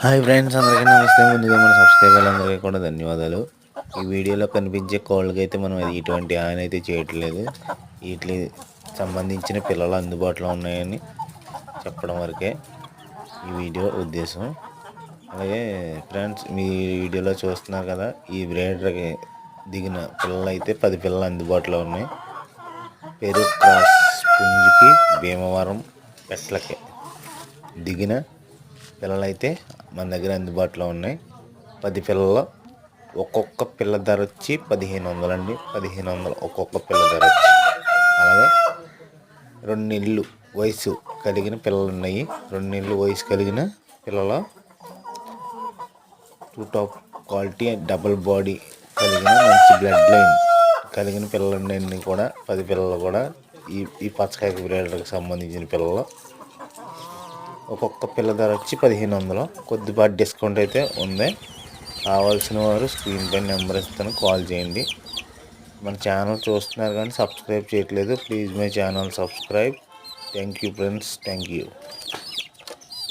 Hi friends, అందరికీ నమస్తే. ముందుగా మన సబ్స్క్రైబర్లందరికీ కూడా ధన్యవాదాలు. ఈ వీడియోలో కనిపించే కోళ్ళకి అయితే మనం ఎటువంటి హాని అయితే చేయట్లేదు. వీటికి సంబంధించిన పిల్లలు అందుబాటులో ఉన్నాయని చెప్పడం వరకే ఈ వీడియో ఉద్దేశం. అలాగే ఫ్రెండ్స్, మీ వీడియోలో చూస్తున్నారు కదా, ఈ బ్రీడర్కి దిగిన పిల్లలు అయితే 10 పిల్లలు అందుబాటులో ఉన్నాయి. పెరు క్రాస్ పుంజుకి భీమవరం పెట్లకి దిగిన పిల్లలైతే మన దగ్గర అందుబాటులో ఉన్నాయి. 10 పిల్లలు, ఒక్కొక్క పిల్ల ధర వచ్చి 1500 అండి. 1500 ఒక్కొక్క పిల్ల ధర వచ్చి. అలాగే 2 నెలలు వయసు కలిగిన పిల్లలు ఉన్నాయి. 2 నెలలు వయసు కలిగిన పిల్లలు 2 టాప్ క్వాలిటీ డబుల్ బాడీ కలిగిన మంచి బ్లడ్ లైన్ కలిగిన పిల్లలన్నీ కూడా 10 పిల్లలు కూడా ఈ పచ్చకాయ బ్రీడర్కి సంబంధించిన పిల్లలు. ఒక్కొక్క పిల్ల ధర వచ్చి 1500. కొద్దిపాటి డిస్కౌంట్ అయితే ఉంది. కావాల్సిన వారు స్క్రీన్ పైన నెంబర్ ఇస్తాను, కాల్ చేయండి. మన ఛానల్ చూస్తున్నారు కానీ సబ్స్క్రైబ్ చేయట్లేదు. Please my channel subscribe. Thank you friends, thank you.